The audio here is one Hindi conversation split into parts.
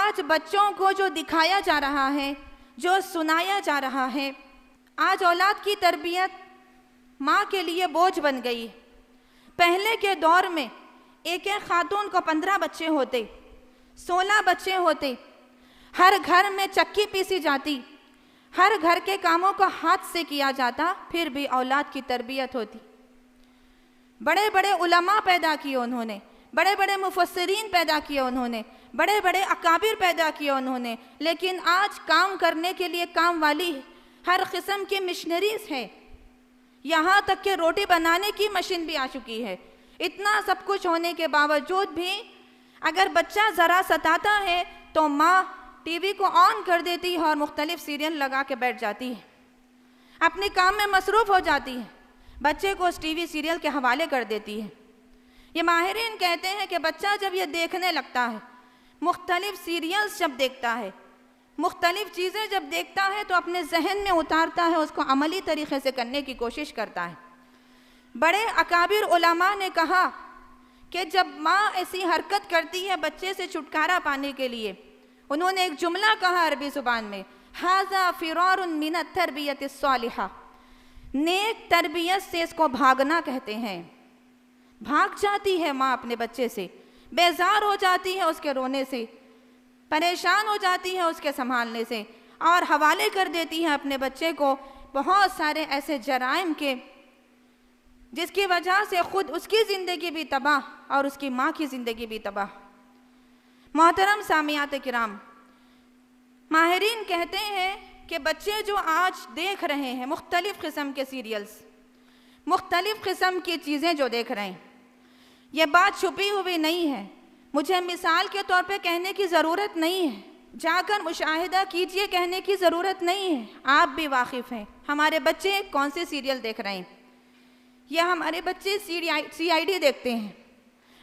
आज बच्चों को जो दिखाया जा रहा है, जो सुनाया जा रहा है, आज औलाद की तरबियत माँ के लिए बोझ बन गई। पहले के दौर में एक एक खातून को 15 बच्चे होते, 16 बच्चे होते, हर घर में चक्की पीसी जाती, हर घर के कामों को हाथ से किया जाता, फिर भी औलाद की तरबियत होती। बड़े बड़े उलमा पैदा किए उन्होंने, बड़े बड़े मुफस्सिरीन पैदा किए उन्होंने, बड़े बड़े अकाबिर पैदा किए उन्होंने, लेकिन आज काम करने के लिए काम वाली हर किस्म की मिशनरीज है, यहाँ तक कि रोटी बनाने की मशीन भी आ चुकी है। इतना सब कुछ होने के बावजूद भी अगर बच्चा ज़रा सताता है तो माँ टीवी को ऑन कर देती है और मुख्तलिफ सीरियल लगा के बैठ जाती है, अपने काम में मसरूफ़ हो जाती है, बच्चे को उस टीवी सीरियल के हवाले कर देती है। ये माहिरीन कहते हैं कि बच्चा जब ये देखने लगता है, मुख्तलिफ सीरियल्स जब देखता है, मुख्तलिफ चीज़ें जब देखता है तो अपने जहन में उतारता है, उसको अमली तरीक़े से करने की कोशिश करता है। बड़े अकाबिर उलमा ने कहा कि जब माँ ऐसी हरकत करती है बच्चे से छुटकारा पाने के लिए, उन्होंने एक जुमला कहा अरबी ज़ुबान में, हाज़ा फ़िरारुन मिनत तरबियत अस्सालिहा, नेक तरबियत से इसको भागना कहते हैं। भाग जाती है माँ अपने बच्चे से, बेजार हो जाती है उसके रोने से, परेशान हो जाती है उसके संभालने से, और हवाले कर देती है अपने बच्चे को बहुत सारे ऐसे जराइम के, जिसकी वजह से ख़ुद उसकी ज़िंदगी भी तबाह और उसकी माँ की ज़िंदगी भी तबाह। मोहतरम सामियात किराम, माहिरीन कहते हैं कि बच्चे जो आज देख रहे हैं मुख्तलिफ़ किस्म के सीरियल्स, मुख्तलिफ़ किस्म की चीज़ें जो देख रहे हैं, ये बात छुपी हुई नहीं है, मुझे मिसाल के तौर पे कहने की ज़रूरत नहीं है, जाकर मुशाहिदा कीजिए कहने की ज़रूरत नहीं है, आप भी वाकिफ़ हैं हमारे बच्चे कौन से सीरियल देख रहे हैं। यह हमारे बच्चे CID देखते हैं,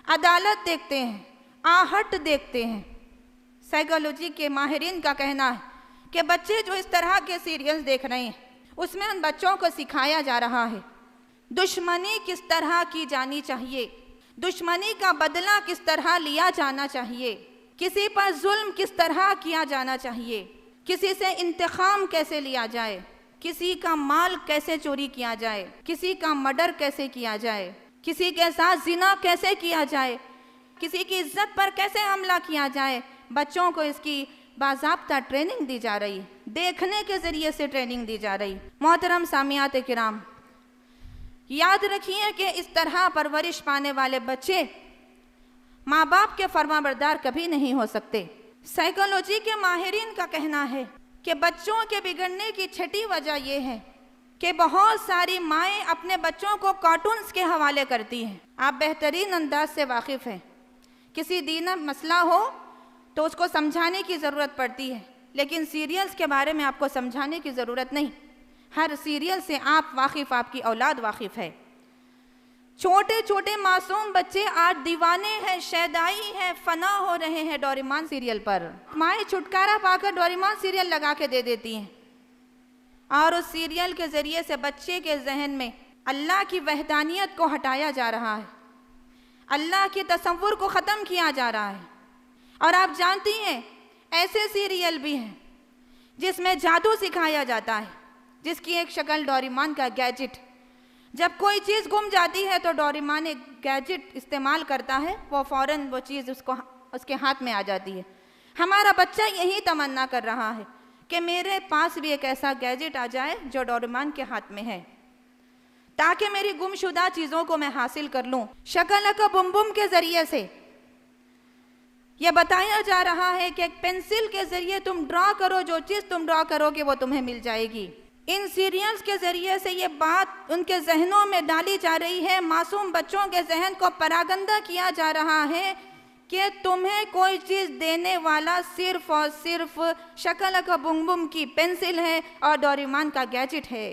अदालत देखते हैं, आहट देखते हैं। साइकोलॉजी के माहिरीन का कहना है कि बच्चे जो इस तरह के सीरियल्स देख रहे हैं उसमें उन बच्चों को सिखाया जा रहा है दुश्मनी किस तरह की जानी चाहिए, दुश्मनी का बदला किस तरह लिया जाना चाहिए, किसी पर जुल्म किस तरह किया जाना चाहिए, किसी से इंतकाम कैसे लिया जाए, किसी का माल कैसे चोरी किया जाए, किसी का मर्डर कैसे किया जाए, किसी के साथ जिना कैसे किया जाए, किसी की इज्जत पर कैसे हमला किया जाए। बच्चों को इसकी बाज़ाब्ता ट्रेनिंग दी जा रही, देखने के ज़रिए से ट्रेनिंग दी जा रही। मोहतरम सामियात किराम, याद रखिए कि इस तरह परवरिश पाने वाले बच्चे माँ बाप के फरमाबरदार कभी नहीं हो सकते। साइकोलॉजी के माहिरीन का कहना है कि बच्चों के बिगड़ने की छठी वजह यह है कि बहुत सारी माएँ अपने बच्चों को कार्टून्स के हवाले करती हैं। आप बेहतरीन अंदाज से वाकिफ़ हैं, किसी दीन मसला हो तो उसको समझाने की ज़रूरत पड़ती है, लेकिन सीरियल्स के बारे में आपको समझाने की ज़रूरत नहीं। हर सीरियल से आप वाकिफ़, आपकी औलाद वाकिफ़ है। छोटे छोटे मासूम बच्चे आज दीवाने हैं, शैदाई हैं, फना हो रहे हैं डोरेमोन सीरियल पर। माएँ छुटकारा पाकर डोरेमोन सीरियल लगा के दे देती हैं और उस सीरियल के ज़रिए से बच्चे के जहन में अल्लाह की वहदानियत को हटाया जा रहा है, अल्लाह के तसव्वुर को ख़त्म किया जा रहा है। और आप जानती हैं ऐसे सीरियल भी हैं जिसमें जादू सिखाया जाता है, जिसकी एक शक्ल डोरेमोन का गैजेट। जब कोई चीज़ गुम जाती है तो डोरेमोन एक गैजेट इस्तेमाल करता है, वो फ़ौरन वो चीज़ उसके हाथ में आ जाती है। हमारा बच्चा यही तमन्ना कर रहा है कि मेरे पास भी एक ऐसा गैजेट आ जाए जो डोरेमोन के हाथ में है, ताकि मेरी गुमशुदा चीज़ों को मैं हासिल कर लूँ। शकल का बुम बुम के ज़रिए से यह बताया जा रहा है कि एक पेंसिल के ज़रिए तुम ड्रॉ करो, जो चीज़ तुम ड्रॉ करोगे वो तुम्हें मिल जाएगी। इन सीरियल्स के ज़रिए से ये बात उनके जहनों में डाली जा रही है, मासूम बच्चों के जहन को परागंदा किया जा रहा है कि तुम्हें कोई चीज़ देने वाला सिर्फ़ और सिर्फ शकल का बुम बुम की पेंसिल है और डोरेमोन का गैजेट है।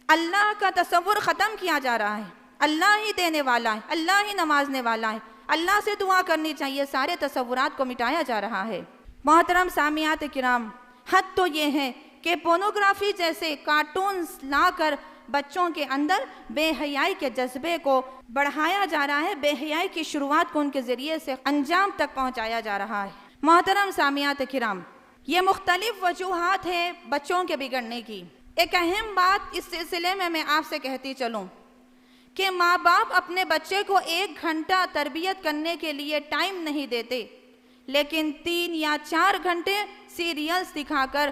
अल्लाह का तसव्वुर ख़त्म किया जा रहा है। अल्लाह ही देने वाला है, अल्लाह ही नवाजने वाला है, अल्लाह से दुआ करनी चाहिए, सारे तसव्वुरात को मिटाया जा रहा है। मोहतरम सामियात किराम, हद तो ये है कि पोर्नोग्राफी जैसे कार्टून्स लाकर बच्चों के अंदर बेहयाई के जज्बे को बढ़ाया जा रहा है, बेहयाई की शुरुआत को उनके ज़रिए से अंजाम तक पहुंचाया जा रहा है। मोहतरम सामियात किराम, ये मुख्तलिफ वजूहात हैं बच्चों के बिगड़ने की। एक अहम बात इस सिलसिले में मैं आपसे कहती चलूँ कि माँ बाप अपने बच्चे को 1 घंटा तरबियत करने के लिए टाइम नहीं देते, लेकिन 3 या 4 घंटे सीरियल्स दिखाकर